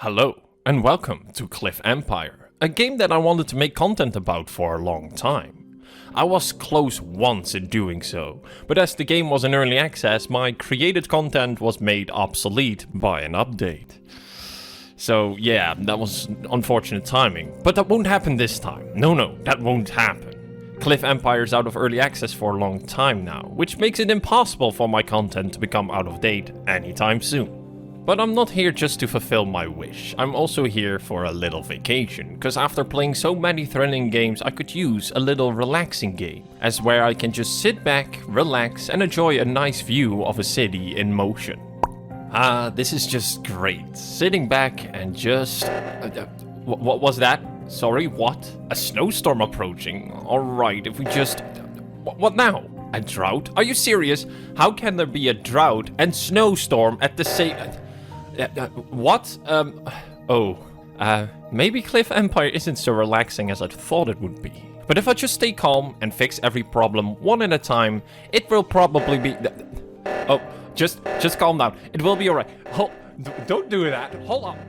Hello, and welcome to Cliff Empire, a game that I wanted to make content about for a long time. I was close once in doing so, but as the game was in early access, my created content was made obsolete by an update. So yeah, that was unfortunate timing, but that won't happen this time. No, that won't happen. Cliff Empire is out of early access for a long time now, which makes it impossible for my content to become out of date anytime soon. But I'm not here just to fulfill my wish, I'm also here for a little vacation, cause after playing so many thrilling games I could use a little relaxing game, as where I can just sit back, relax and enjoy a nice view of a city in motion. This is just great, sitting back and just... what was that? Sorry, what? A snowstorm approaching? Alright, if we just... What now? A drought? Are you serious? How can there be a drought and snowstorm at the same... what? Maybe Cliff Empire isn't so relaxing as I thought it would be. But if I just stay calm and fix every problem one at a time, it will probably be... just calm down. It will be alright. Don't do that. Hold on.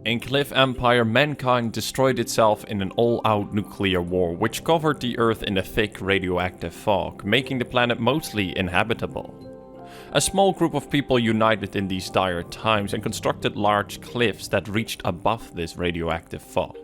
In Cliff Empire, mankind destroyed itself in an all-out nuclear war, which covered the Earth in a thick radioactive fog, making the planet mostly inhabitable. A small group of people united in these dire times and constructed large cliffs that reached above this radioactive fog.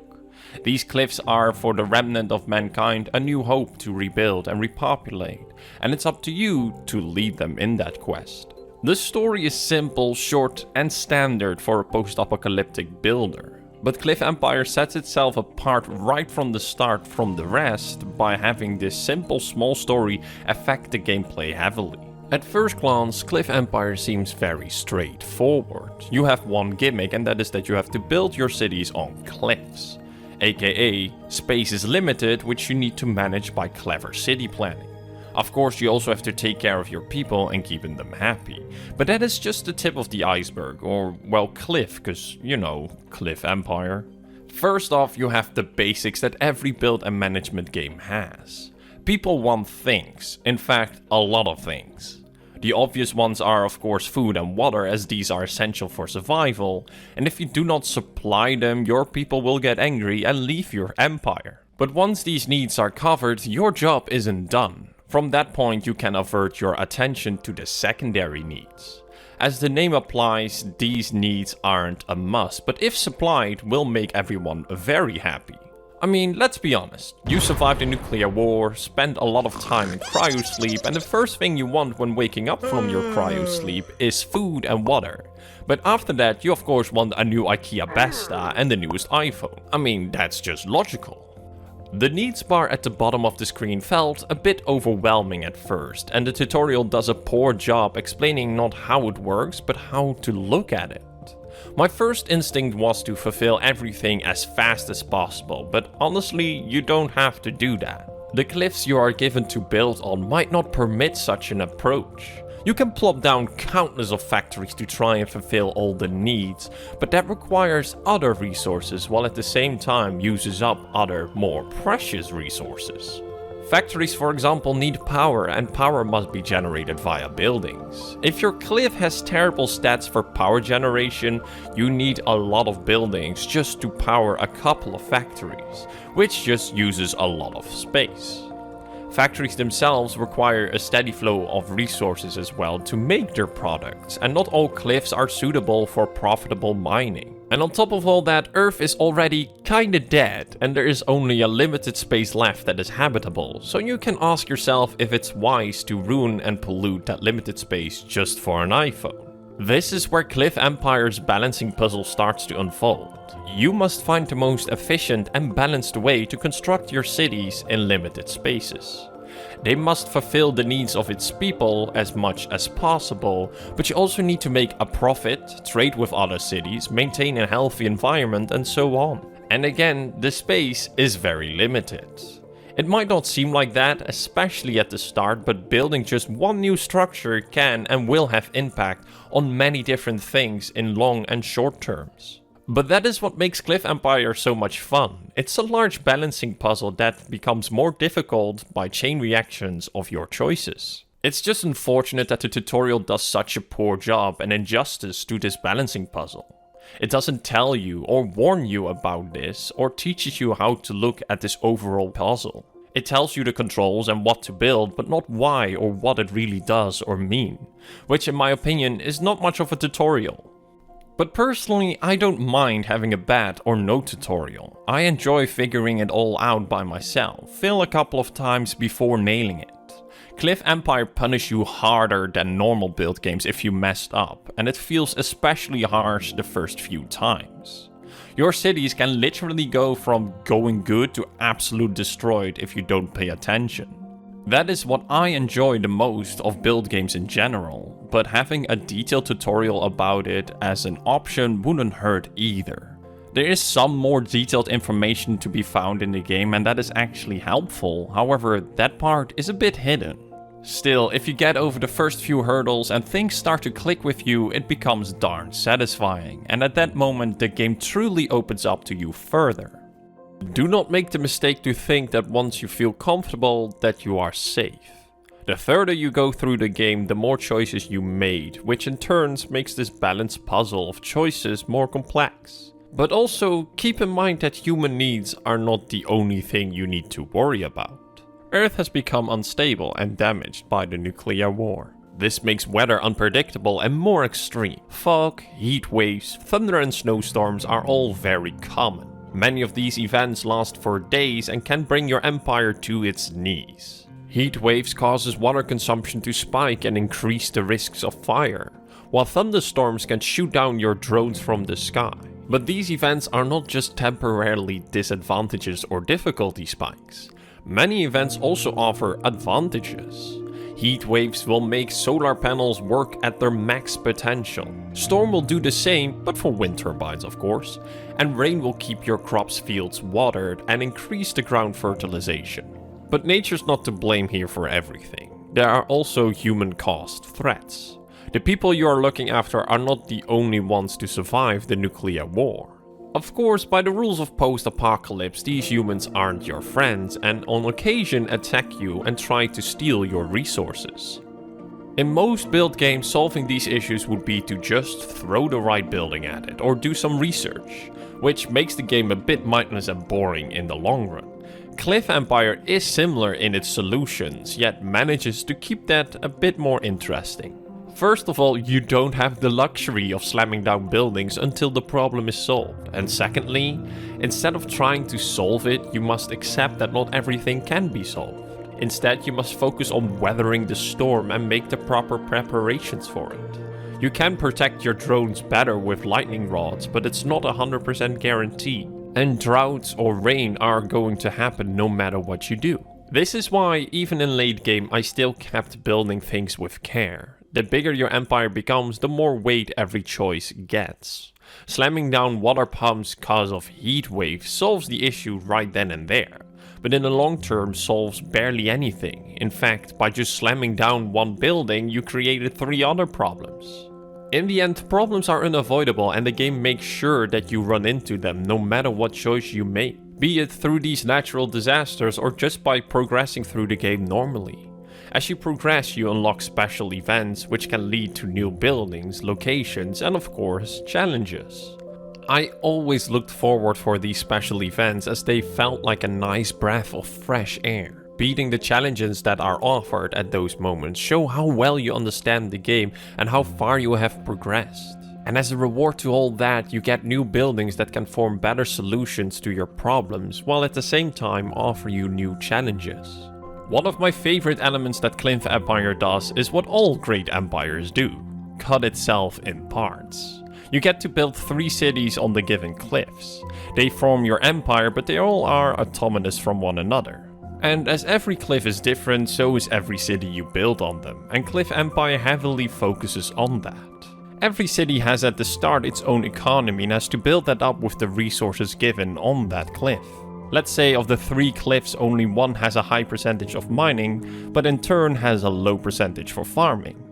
These cliffs are, for the remnant of mankind, a new hope to rebuild and repopulate, and it's up to you to lead them in that quest. The story is simple, short, and standard for a post-apocalyptic builder, but Cliff Empire sets itself apart right from the start from the rest by having this simple small story affect the gameplay heavily. At first glance, Cliff Empire seems very straightforward. You have one gimmick, and that is that you have to build your cities on cliffs. AKA, space is limited, which you need to manage by clever city planning. Of course, you also have to take care of your people and keeping them happy. But that is just the tip of the iceberg, or, well, Cliff, cause, you know, Cliff Empire. First off, you have the basics that every build and management game has. People want things, in fact, a lot of things. The obvious ones are, of course, food and water, as these are essential for survival, and if you do not supply them, your people will get angry and leave your empire. But once these needs are covered, your job isn't done. From that point, you can avert your attention to the secondary needs. As the name applies, these needs aren't a must, but if supplied, will make everyone very happy. I mean, let's be honest, you survived a nuclear war, spent a lot of time in cryosleep, and the first thing you want when waking up from your cryosleep is food and water. But after that, you of course want a new IKEA Besta and the newest iPhone. I mean, that's just logical. The needs bar at the bottom of the screen felt a bit overwhelming at first, and the tutorial does a poor job explaining not how it works, but how to look at it. My first instinct was to fulfill everything as fast as possible, but honestly, you don't have to do that. The cliffs you are given to build on might not permit such an approach. You can plop down countless of factories to try and fulfill all the needs, but that requires other resources while at the same time uses up other, more precious resources. Factories, for example, need power, and power must be generated via buildings. If your cliff has terrible stats for power generation, you need a lot of buildings just to power a couple of factories, which just uses a lot of space. Factories themselves require a steady flow of resources as well to make their products, and not all cliffs are suitable for profitable mining. And on top of all that, Earth is already kinda dead, and there is only a limited space left that is habitable, so you can ask yourself if it's wise to ruin and pollute that limited space just for an iPhone. This is where Cliff Empire's balancing puzzle starts to unfold. You must find the most efficient and balanced way to construct your cities in limited spaces. They must fulfill the needs of its people as much as possible, but you also need to make a profit, trade with other cities, maintain a healthy environment, and so on. And again, the space is very limited. It might not seem like that, especially at the start, but building just one new structure can and will have impact on many different things in long and short terms. But that is what makes Cliff Empire so much fun. It's a large balancing puzzle that becomes more difficult by chain reactions of your choices. It's just unfortunate that the tutorial does such a poor job and injustice to this balancing puzzle. It doesn't tell you or warn you about this or teaches you how to look at this overall puzzle. It tells you the controls and what to build, but not why or what it really does or mean, which in my opinion is not much of a tutorial. But personally, I don't mind having a bad or no tutorial. I enjoy figuring it all out by myself, fail a couple of times before nailing it. Cliff Empire punish you harder than normal build games if you messed up, and it feels especially harsh the first few times. Your cities can literally go from going good to absolute destroyed if you don't pay attention. That is what I enjoy the most of build games in general, but having a detailed tutorial about it as an option wouldn't hurt either. There is some more detailed information to be found in the game and that is actually helpful, however that part is a bit hidden. Still, if you get over the first few hurdles and things start to click with you, it becomes darn satisfying, and at that moment the game truly opens up to you further. Do not make the mistake to think that once you feel comfortable that you are safe. The further you go through the game, the more choices you made, which in turn makes this balanced puzzle of choices more complex. But also keep in mind that human needs are not the only thing you need to worry about. Earth has become unstable and damaged by the nuclear war. This makes weather unpredictable and more extreme. Fog, heat waves, thunder and snowstorms are all very common. Many of these events last for days and can bring your empire to its knees. Heat waves causes water consumption to spike and increase the risks of fire, while thunderstorms can shoot down your drones from the sky. But these events are not just temporarily disadvantages or difficulty spikes. Many events also offer advantages. Heat waves will make solar panels work at their max potential. Storm will do the same, but for wind turbines of course. And rain will keep your crops' fields watered and increase the ground fertilization. But nature's not to blame here for everything. There are also human-caused threats. The people you are looking after are not the only ones to survive the nuclear war. Of course, by the rules of post-apocalypse, these humans aren't your friends and on occasion attack you and try to steal your resources. In most build games, solving these issues would be to just throw the right building at it or do some research, which makes the game a bit mindless and boring in the long run. Cliff Empire is similar in its solutions, yet manages to keep that a bit more interesting. First of all, you don't have the luxury of slamming down buildings until the problem is solved. And secondly, instead of trying to solve it, you must accept that not everything can be solved. Instead, you must focus on weathering the storm and make the proper preparations for it. You can protect your drones better with lightning rods, but it's not 100% guaranteed. And droughts or rain are going to happen no matter what you do. This is why, even in late game, I still kept building things with care. The bigger your empire becomes, the more weight every choice gets. Slamming down water pumps cause of heat waves solves the issue right then and there, but in the long term solves barely anything. In fact, by just slamming down one building, you created 3 other problems. In the end, problems are unavoidable and the game makes sure that you run into them no matter what choice you make, be it through these natural disasters or just by progressing through the game normally. As you progress, you unlock special events which can lead to new buildings, locations, and of course, challenges. I always looked forward for these special events as they felt like a nice breath of fresh air. Beating the challenges that are offered at those moments show how well you understand the game and how far you have progressed. And as a reward to all that, you get new buildings that can form better solutions to your problems, while at the same time offer you new challenges. One of my favorite elements that Cliff Empire does is what all great empires do: cut itself in parts. You get to build 3 cities on the given cliffs. They form your empire, but they all are autonomous from one another. And as every cliff is different, so is every city you build on them, and Cliff Empire heavily focuses on that. Every city has at the start its own economy and has to build that up with the resources given on that cliff. Let's say of the 3 cliffs, only one has a high percentage of mining, but in turn has a low percentage for farming.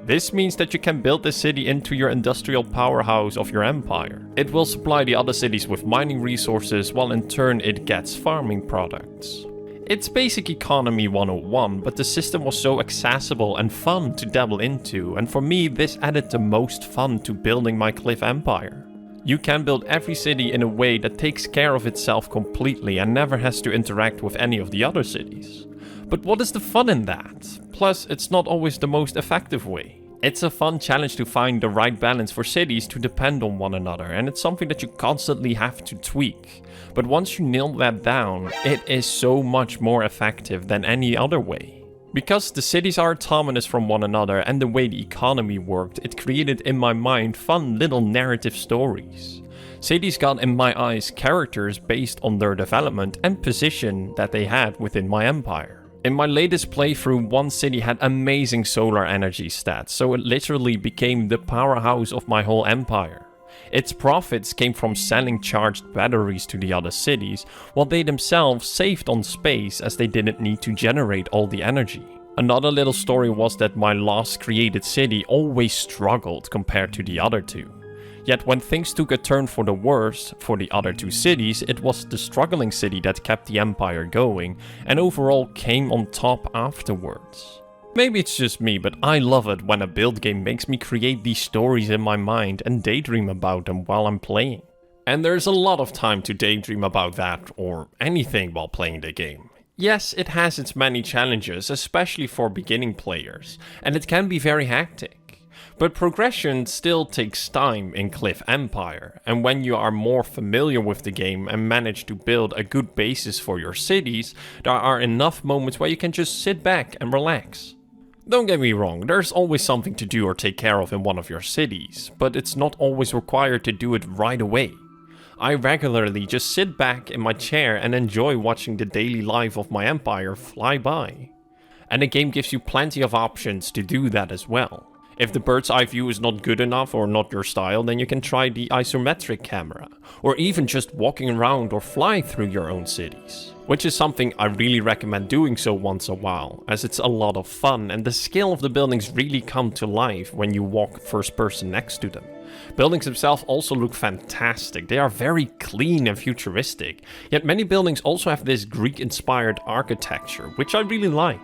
This means that you can build this city into your industrial powerhouse of your empire. It will supply the other cities with mining resources, while in turn it gets farming products. It's basic economy 101, but the system was so accessible and fun to dabble into, and for me this added the most fun to building my Cliff Empire. You can build every city in a way that takes care of itself completely and never has to interact with any of the other cities. But what is the fun in that? Plus, it's not always the most effective way. It's a fun challenge to find the right balance for cities to depend on one another, and it's something that you constantly have to tweak. But once you nail that down, it is so much more effective than any other way. Because the cities are autonomous from one another and the way the economy worked, it created in my mind fun little narrative stories. Cities got in my eyes characters based on their development and position that they had within my empire. In my latest playthrough, one city had amazing solar energy stats, so it literally became the powerhouse of my whole empire. Its profits came from selling charged batteries to the other cities, while they themselves saved on space as they didn't need to generate all the energy. Another little story was that my last created city always struggled compared to the other two. Yet when things took a turn for the worse for the other two cities, it was the struggling city that kept the empire going and overall came on top afterwards. Maybe it's just me, but I love it when a build game makes me create these stories in my mind and daydream about them while I'm playing. And there's a lot of time to daydream about that or anything while playing the game. Yes, it has its many challenges, especially for beginning players, and it can be very hectic. But progression still takes time in Cliff Empire, and when you are more familiar with the game and manage to build a good basis for your cities, there are enough moments where you can just sit back and relax. Don't get me wrong, there's always something to do or take care of in one of your cities, but it's not always required to do it right away. I regularly just sit back in my chair and enjoy watching the daily life of my empire fly by. And the game gives you plenty of options to do that as well. If the bird's eye view is not good enough or not your style, then you can try the isometric camera, or even just walking around or fly through your own cities. Which is something I really recommend doing so once a while, as it's a lot of fun and the scale of the buildings really come to life when you walk first person next to them. Buildings themselves also look fantastic, they are very clean and futuristic, yet many buildings also have this Greek-inspired architecture, which I really like.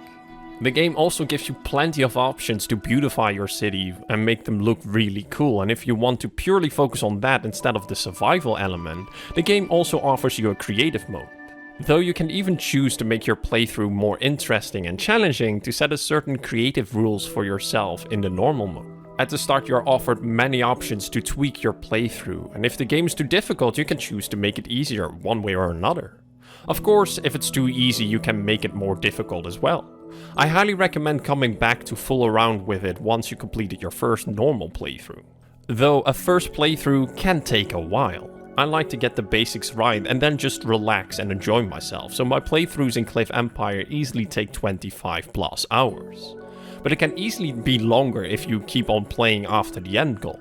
The game also gives you plenty of options to beautify your city and make them look really cool, and if you want to purely focus on that instead of the survival element, the game also offers you a creative mode. Though you can even choose to make your playthrough more interesting and challenging to set a certain creative rules for yourself in the normal mode. At the start you are offered many options to tweak your playthrough, and if the game is too difficult you can choose to make it easier one way or another. Of course, if it's too easy you can make it more difficult as well. I highly recommend coming back to fool around with it once you completed your first normal playthrough. Though a first playthrough can take a while. I like to get the basics right and then just relax and enjoy myself, so my playthroughs in Cliff Empire easily take 25 plus hours. But it can easily be longer if you keep on playing after the end goal.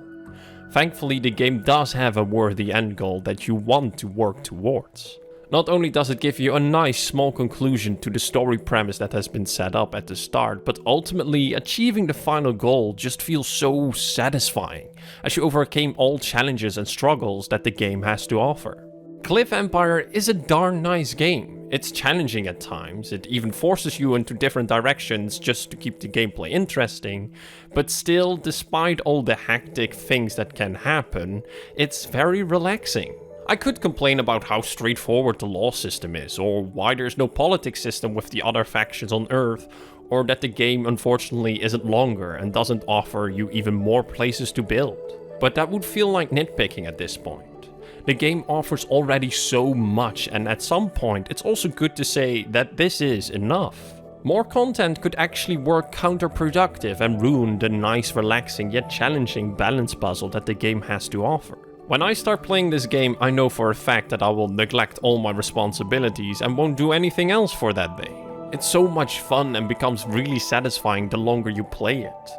Thankfully the game does have a worthy end goal that you want to work towards. Not only does it give you a nice small conclusion to the story premise that has been set up at the start, but ultimately achieving the final goal just feels so satisfying, as you overcame all challenges and struggles that the game has to offer. Cliff Empire is a darn nice game. It's challenging at times, it even forces you into different directions just to keep the gameplay interesting, but still, despite all the hectic things that can happen, it's very relaxing. I could complain about how straightforward the law system is, or why there's no politics system with the other factions on Earth, or that the game unfortunately isn't longer and doesn't offer you even more places to build. But that would feel like nitpicking at this point. The game offers already so much, and at some point it's also good to say that this is enough. More content could actually work counterproductive and ruin the nice, relaxing yet challenging balance puzzle that the game has to offer. When I start playing this game, I know for a fact that I will neglect all my responsibilities and won't do anything else for that day. It's so much fun and becomes really satisfying the longer you play it.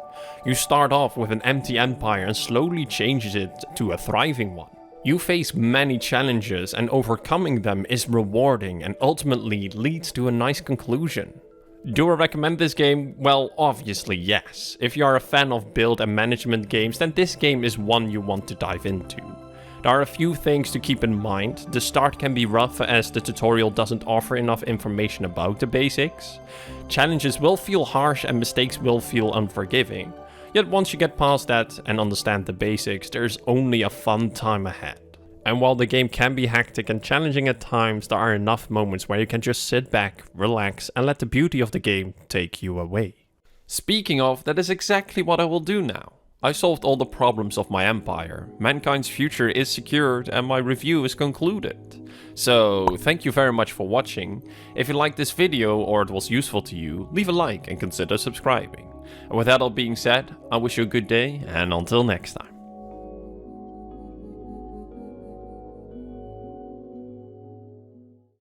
You start off with an empty empire and slowly changes it to a thriving one. You face many challenges and overcoming them is rewarding and ultimately leads to a nice conclusion. Do I recommend this game? Well, obviously yes. If you are a fan of build and management games, then this game is one you want to dive into. There are a few things to keep in mind. The start can be rough as the tutorial doesn't offer enough information about the basics. Challenges will feel harsh and mistakes will feel unforgiving. Yet once you get past that and understand the basics, there's only a fun time ahead. And while the game can be hectic and challenging at times, there are enough moments where you can just sit back, relax, and let the beauty of the game take you away. Speaking of, that is exactly what I will do now. I solved all the problems of my empire, mankind's future is secured, and my review is concluded. So, thank you very much for watching. If you liked this video or it was useful to you, leave a like and consider subscribing. And with that all being said, I wish you a good day, and until next time.